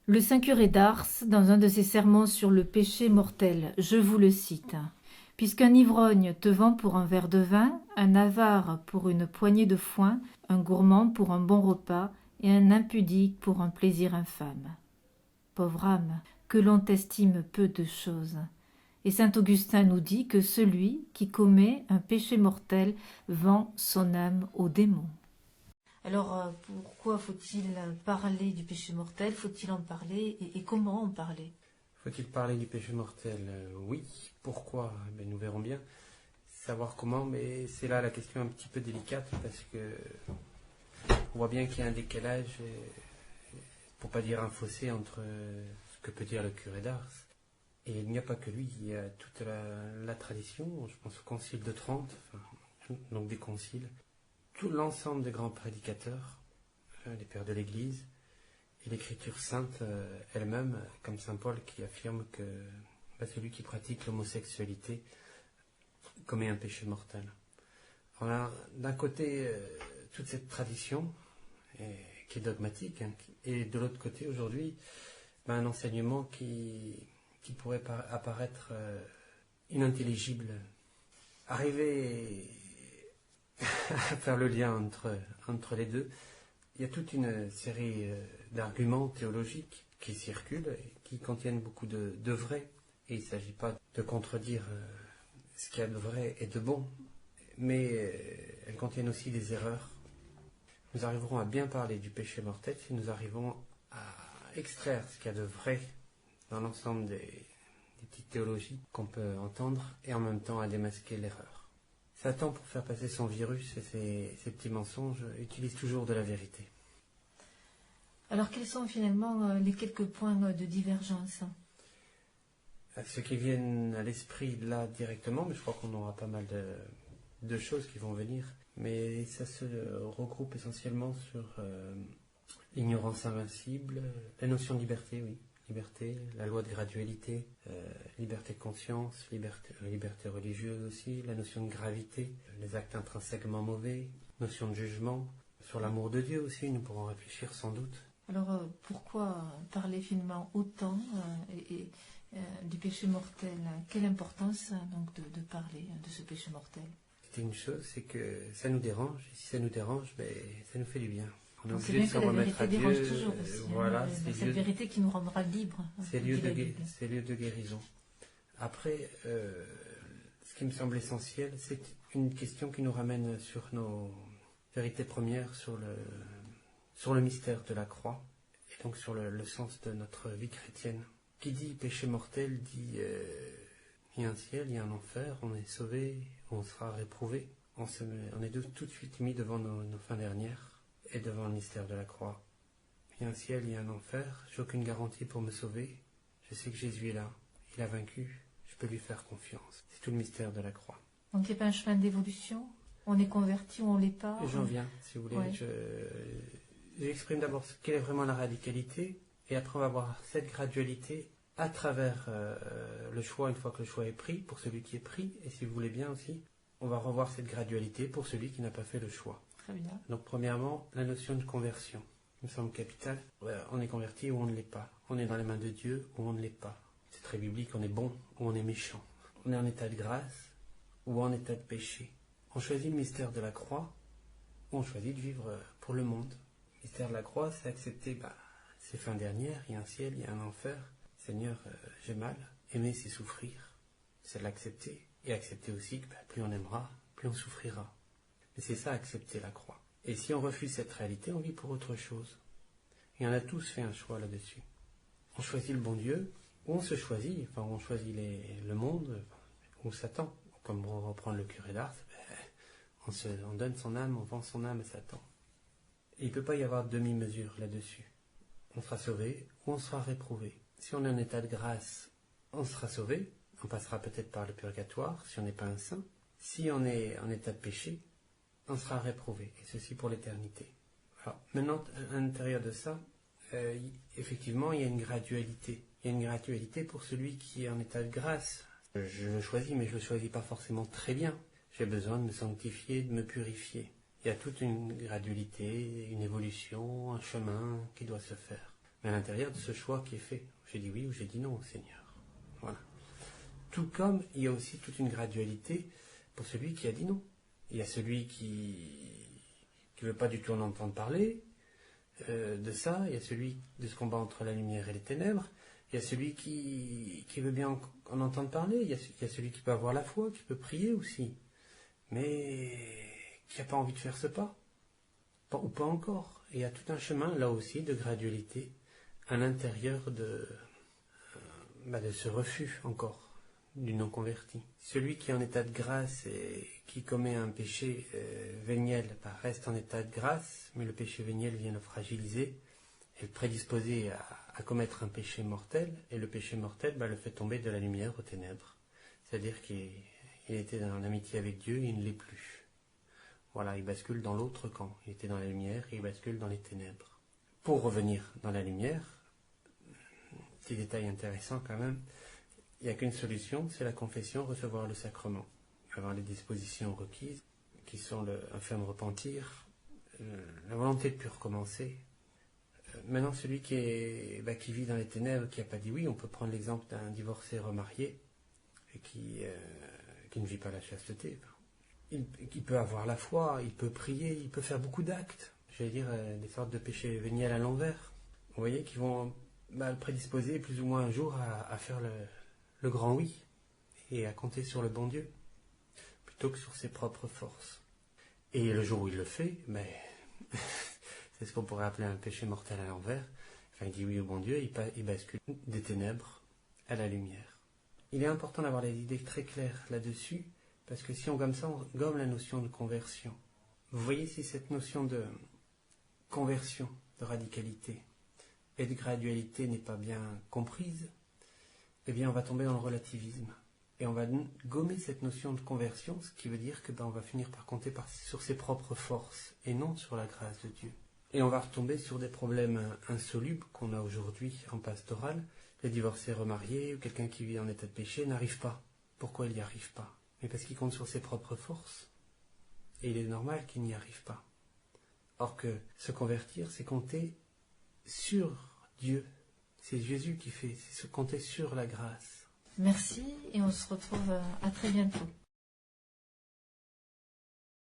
Le saint curé d'Ars, dans un de ses sermons sur le péché mortel, je vous le cite. « Puisqu'un ivrogne te vend pour un verre de vin, un avare pour une poignée de foin, un gourmand pour un bon repas, et un impudique pour un plaisir infâme. Pauvre âme, que l'on t'estime peu de choses. » Et saint Augustin nous dit que celui qui commet un péché mortel vend son âme au démon. Alors, pourquoi faut-il parler du péché mortel? Faut-il en parler et comment en parler? Faut-il parler du péché mortel? Oui. Pourquoi? Nous verrons bien. Savoir comment, mais c'est là la question un petit peu délicate parce que on voit bien qu'il y a un décalage, pour pas dire un fossé, entre ce que peut dire le curé d'Ars. Et il n'y a pas que lui, il y a toute la tradition, je pense au Concile de Trente, donc des conciles, tout l'ensemble des grands prédicateurs, les pères de l'Église, et l'Écriture sainte elle-même, comme saint Paul qui affirme que celui qui pratique l'homosexualité commet un péché mortel. Alors, d'un côté, toute cette tradition qui est dogmatique, et de l'autre côté, aujourd'hui, un enseignement qui pourrait apparaître inintelligible. Arriver à faire le lien entre les deux, il y a toute une série d'arguments théologiques qui circulent et qui contiennent beaucoup de vrai. Et il ne s'agit pas de contredire ce qu'il y a de vrai et de bon, mais elles contiennent aussi des erreurs. Nous arriverons à bien parler du péché mortel si nous arrivons à extraire ce qu'il y a de vrai dans l'ensemble des petites théologies qu'on peut entendre et en même temps à démasquer l'erreur. Satan, pour faire passer son virus et ses petits mensonges, utilise toujours de la vérité. Alors, quels sont finalement les quelques points de divergence? Ceux qui viennent à l'esprit là directement, mais je crois qu'on aura pas mal de choses qui vont venir, mais ça se regroupe essentiellement sur l'ignorance invincible, la notion de liberté, oui. Liberté, la loi de gradualité, liberté de conscience, liberté religieuse aussi, la notion de gravité, les actes intrinsèquement mauvais, notion de jugement, sur l'amour de Dieu aussi, nous pourrons réfléchir sans doute. Alors, pourquoi parler finalement autant du péché mortel? Quelle importance donc de parler de ce péché mortel? C'est une chose, c'est que ça nous dérange, et si ça nous dérange, ça nous fait du bien. On sait bien que la vérité dérange toujours aussi. Voilà, c'est cette vérité qui nous rendra libres. C'est lieu de guérison. Après, ce qui me semble essentiel, c'est une question qui nous ramène sur nos vérités premières, sur le mystère de la croix, et donc sur le sens de notre vie chrétienne. Qui dit péché mortel dit il y a un ciel, il y a un enfer, on est sauvé, on sera réprouvé. On est tout de suite mis devant nos fins dernières et devant le mystère de la croix. Il y a un ciel, il y a un enfer, j'ai aucune garantie pour me sauver. Je sais que Jésus est là, il a vaincu, je peux lui faire confiance. C'est tout le mystère de la croix. Donc il n'y a pas un chemin d'évolution? On est converti ou on ne l'est pas? J'en viens, si vous voulez. Ouais. J'exprime d'abord quelle est vraiment la radicalité, et après on va voir cette gradualité à travers le choix, une fois que le choix est pris, pour celui qui est pris, et si vous voulez bien aussi, on va revoir cette gradualité pour celui qui n'a pas fait le choix. Très bien. Donc premièrement, la notion de conversion. Il me semble capital. On est converti ou on ne l'est pas. On est dans les mains de Dieu ou on ne l'est pas. C'est très biblique, on est bon ou on est méchant. On est en état de grâce ou en état de péché. On choisit le mystère de la croix ou on choisit de vivre pour le monde. Le mystère de la croix, c'est accepter ces fins dernières, il y a un ciel, il y a un enfer. Seigneur, j'ai mal. Aimer, c'est souffrir. C'est l'accepter. Et accepter aussi que plus on aimera, plus on souffrira. Mais c'est ça, accepter la croix. Et si on refuse cette réalité, on vit pour autre chose. Et on a tous fait un choix là-dessus. On choisit le bon Dieu, ou on se choisit, on choisit le monde, ou Satan. Comme pour reprendre le curé d'Ars, on donne son âme, on vend son âme à Satan. Et il ne peut pas y avoir demi-mesure là-dessus. On sera sauvé, ou on sera réprouvé. Si on est en état de grâce, on sera sauvé, on passera peut-être par le purgatoire, si on n'est pas un saint. Si on est en état de péché, on sera réprouvé, et ceci pour l'éternité. Alors, maintenant, à l'intérieur de ça, effectivement, il y a une gradualité. Il y a une gradualité pour celui qui est en état de grâce. Je le choisis, mais je ne le choisis pas forcément très bien. J'ai besoin de me sanctifier, de me purifier. Il y a toute une gradualité, une évolution, un chemin qui doit se faire. à l'intérieur de ce choix qui est fait. J'ai dit oui ou j'ai dit non au Seigneur. Voilà. Tout comme il y a aussi toute une gradualité pour celui qui a dit non. Il y a celui qui ne veut pas du tout en entendre parler de ça. Il y a celui de ce combat entre la lumière et les ténèbres. Il y a celui qui veut bien en entendre parler. Il y a celui qui peut avoir la foi, qui peut prier aussi. Mais qui n'a pas envie de faire ce pas. Ou pas encore. Et il y a tout un chemin, là aussi, de gradualité à l'intérieur de ce refus encore du non-converti. Celui qui est en état de grâce et qui commet un péché véniel reste en état de grâce, mais le péché véniel vient le fragiliser et le prédisposer à commettre un péché mortel, et le péché mortel le fait tomber de la lumière aux ténèbres. C'est-à-dire qu'il était dans l'amitié avec Dieu, il ne l'est plus. Voilà, il bascule dans l'autre camp. Il était dans la lumière et il bascule dans les ténèbres. Pour revenir dans la lumière, petit détail intéressant quand même, il n'y a qu'une solution, c'est la confession, recevoir le sacrement. Avoir les dispositions requises, qui sont un ferme repentir, la volonté de plus recommencer. Maintenant, celui qui vit dans les ténèbres, qui n'a pas dit oui, on peut prendre l'exemple d'un divorcé remarié et qui ne vit pas la chasteté. Il peut avoir la foi, il peut prier, il peut faire beaucoup d'actes. J'allais dire des sortes de péchés véniels à l'envers. Vous voyez, qui vont le prédisposer plus ou moins un jour à faire le grand oui et à compter sur le bon Dieu plutôt que sur ses propres forces. Et le jour où il le fait, c'est ce qu'on pourrait appeler un péché mortel à l'envers. Enfin, il dit oui au bon Dieu, il bascule des ténèbres à la lumière. Il est important d'avoir les idées très claires là-dessus, parce que si on gomme ça, on gomme la notion de conversion. Vous voyez, si cette notion de conversion, de radicalité et de gradualité n'est pas bien comprise, eh bien on va tomber dans le relativisme. Et on va gommer cette notion de conversion, ce qui veut dire que on va finir par compter sur ses propres forces et non sur la grâce de Dieu. Et on va retomber sur des problèmes insolubles qu'on a aujourd'hui en pastoral. Les divorcés remariés ou quelqu'un qui vit en état de péché n'arrive pas. Pourquoi il n'y arrive pas? Mais parce qu'il compte sur ses propres forces. Et il est normal qu'il n'y arrive pas. Or que se convertir, c'est compter sur Dieu. C'est Jésus qui fait, c'est se compter sur la grâce. Merci et on se retrouve à très bientôt.